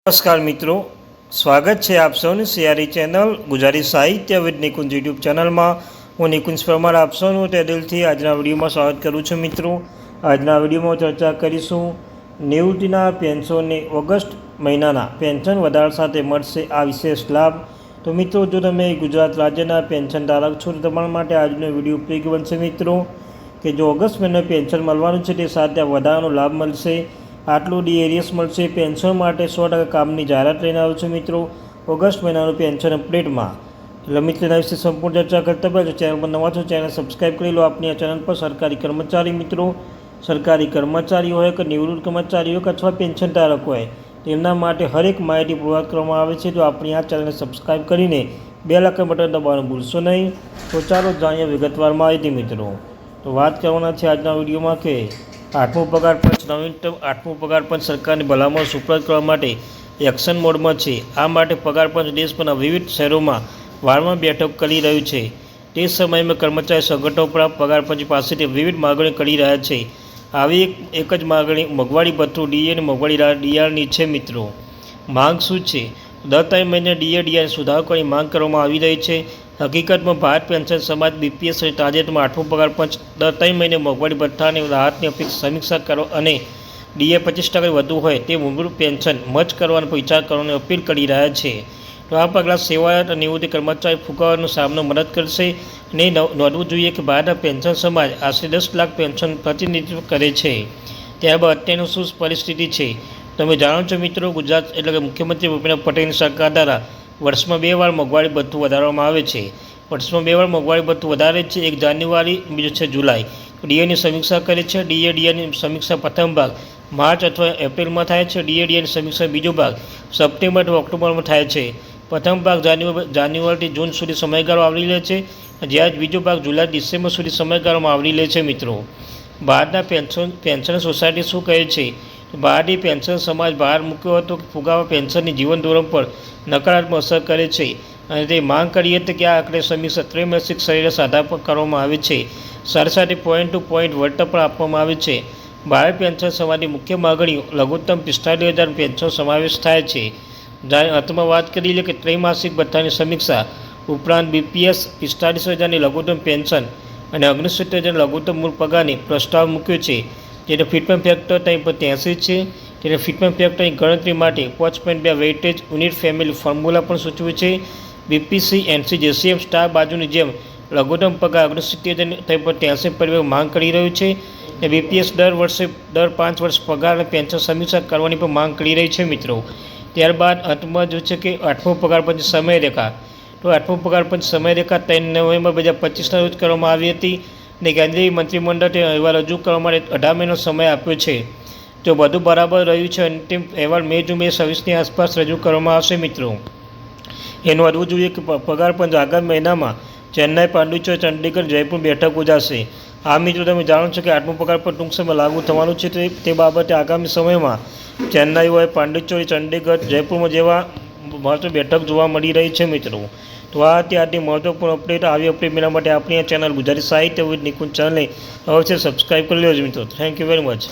નમસ્કાર મિત્રો, સ્વાગત છે આપ સૌની સિયારી ચેનલ ગુજરાતી સાહિત્ય વિદ નિકુંજ યુટ્યુબ ચેનલમાં. હું નિકુંજ પરમાર આપ સૌનું તે દિલથી આજના વિડીયોમાં સ્વાગત કરું છું. મિત્રો, આજના વિડીયોમાં ચર્ચા કરીશું નિવૃત્તિના પેન્શનને ઓગસ્ટ મહિનાના પેન્શન વધારા સાથે મળશે આ વિશેષ લાભ. તો મિત્રો, જો તમે ગુજરાત રાજ્યના પેન્શન ધારક છો તો તમારા માટે આજનો વિડીયો ઉપયોગી બનશે. મિત્રો, કે જો ઓગસ્ટ મહિને પેન્શન મળવાનું છે તે સાથે વધારાનો લાભ મળશે. આટલું ડીએરિયસ મળશે. પેન્શન માટે 100% કામની જાહેરાત લઈને આવ્યો છું. મિત્રો, ઓગસ્ટ મહિનાનું પેન્શન અપડેટમાં એટલે મિત્રો એના વિશે સંપૂર્ણ ચર્ચા કરતા પહેલાં જો ચેનલ પર નવા છો ચેનલ સબસ્ક્રાઈબ કરી લો. આપણી આ ચેનલ પર સરકારી કર્મચારી મિત્રો, સરકારી કર્મચારીઓ હોય કે નિવૃત્ત કર્મચારીઓ કે અથવા પેન્શન ધારક હોય તેમના માટે હરેક માહિતી પૂરવાર કરવામાં આવે છે. જો આપણી આ ચેનલને સબસ્ક્રાઈબ કરીને બેલ આઇકન બટન દબાવવાનું ભૂલશો નહીં. તો ચાલો જાણીએ વિગતવાર માહિતી. મિત્રો, તો વાત કરવાના છે આજના વિડીયોમાં કે આઠમું પગાર પંચ નવીનતમ આઠમું પગાર પંચ સરકારની ભલામણ સુપ્રત કરવા માટે એક્શન મોડમાં છે. આ માટે પગાર પંચ દેશભરના વિવિધ શહેરોમાં વારંવાર બેઠક કરી રહ્યું છે. તે સમયમાં કર્મચારી સંગઠનો પણ પગાર પંચ પાસેથી વિવિધ માગણીઓ કરી રહ્યા છે. આવી એક જ માગણી મોંઘવારી ભથ્થું ડીએ અને મોંઘવારી ડીઆરની છે. મિત્રો, માંગ શું છે? દર 3 મહિને ડીએ સુધારો કરવાની માંગ કરવામાં આવી રહી છે. હકીકતમાં ભારત પેન્શન સમાજ બીપીએસ અને તાજેતરમાં આઠમું પગાર પંચ દર 3 મહિને મોંઘવારી ભથ્થાની રાહતની સમીક્ષા કરો અને ડીએ 25% વધુ હોય તે મૂળભૂત પેન્શન મચ કરવાનો વિચાર કરવાની અપીલ કરી રહ્યા છે. તો આ પગલાં સેવાયત અને નિવૃત્તિ કર્મચારી ફુગાવાનો સામનો મદદ કરશે. અને નોંધવું જોઈએ કે ભારતના પેન્શન સમાજ આશરે 10 લાખ પેન્શન પ્રતિનિધિત્વ કરે છે. ત્યારબાદ અત્યારની શું પરિસ્થિતિ છે તમે જાણો છો. મિત્રો, ગુજરાત એટલે કે મુખ્યમંત્રી ભૂપેન્દ્ર પટેલની સરકાર દ્વારા વર્ષમાં 2 વાર મોંઘવારી ભથ્થું વધારવામાં આવે છે. વર્ષમાં 2 વાર મોંઘવારી ભથ્થું વધારે છે. એક જાન્યુઆરી, બીજું છે જુલાઈ. ડીએની સમીક્ષા કરે છે. ડીએની સમીક્ષા પ્રથમ ભાગ માર્ચ અથવા એપ્રિલમાં થાય છે. ડીએની સમીક્ષા બીજો ભાગ સપ્ટેમ્બર અથવા ઓક્ટોબરમાં થાય છે. પ્રથમ ભાગ જાન્યુઆરીથી જૂન સુધી સમયગાળો આવરી લે છે, જ્યારે બીજો ભાગ જુલાઈ ડિસેમ્બર સુધી સમયગાળામાં આવરી લે છે. મિત્રો, ભારતના પેન્શન સોસાયટી શું કહે છે? ભારતીય પેન્શન સમાજ બહાર મૂક્યો હતો કે ફુગાવા પેન્શનની જીવન ધોરણ પર નકારાત્મક અસર કરે છે અને તે માંગ કરી હતી કે આ આંકડે સમીક્ષા ત્રિમાસિક સરેરાશ આધાર પર કરવામાં આવે છે. સાથે પોઈન્ટ ટુ પોઈન્ટ વળતર પણ આપવામાં આવે છે. ભારત પેન્શન સમાજની મુખ્ય માગણીઓ લઘુત્તમ 45,000 પેન્શન સમાવેશ થાય છે. જ્યારે અંતમાં વાત કરી લે કે ત્રિમાસિક ભથ્થાની સમીક્ષા ઉપરાંત બીપીએસ 45,000ની લઘુત્તમ પેન્શન અને 69,000 લઘુત્તમ મૂળ પગારની પ્રસ્તાવ મૂક્યો છે. જેનો ફિટમેન્ટ ફેક્ટર ત્યાં પર 83 છે. તેને ફિટમેન્ટ ફેક્ટરની ગણતરી માટે 5.2 વેઇટેજ યુનિટ ફેમિલી ફોર્મ્યુલા પણ સૂચવ્યું છે. બીપીસી એનસી જેસીએમ સ્ટાર બાજુની જેમ લઘુત્તમ પગાર 69,000 પર 83 પરિવાર માંગ કરી રહ્યું છે. અને બીપીએસ દર 5 વર્ષ પગાર અને પેન્શન સમીક્ષા કરવાની પણ માંગ કરી રહી છે. મિત્રો, ત્યારબાદ અંતમાં જો છે કે આઠમો પગાર પંચ સમયરેખા. તો આઠમો પગાર પંચ સમયરેખા 3 નવેમ્બર 2025ના રોજ કરવામાં આવી હતી અને કેન્દ્રીય મંત્રીમંડળે અહેવાલ રજૂ કરવા માટે 18 મહિનો સમય આપ્યો છે. જો બધું બરાબર રહ્યું છે અંતિમ અહેવાલ મે 26ની આસપાસ રજૂ કરવામાં આવશે. મિત્રો, એ નોંધવું જોઈએ કે પગાર પંચ આગામી મહિનામાં ચેન્નાઈ, પાંડિચેરી, ચંડીગઢ, જયપુર બેઠક યોજાશે. આ મિત્રો, તમે જાણો છો કે આઠમું પગાર પર ટૂંક સમય લાગુ થવાનું છે. તે બાબતે આગામી સમયમાં ચેન્નાઈ હોય, પાંડિચેરી, ચંડીગઢ, જયપુરમાં જેવા મહત્વ બેઠક જોવા મળી રહી છે. મિત્રો, તો આ ત્યારથી મહત્વપૂર્ણ અપડેટ આવી અપડેટ મેળવવા માટે આપણી આ ચેનલ ગુજરાતી સાહિત્ય વિદ નિકુંજ ચેનલને અવશ્ય સબસ્ક્રાઈબ કરી લેજો. મિત્રો, થેન્ક યુ વેરી મચ.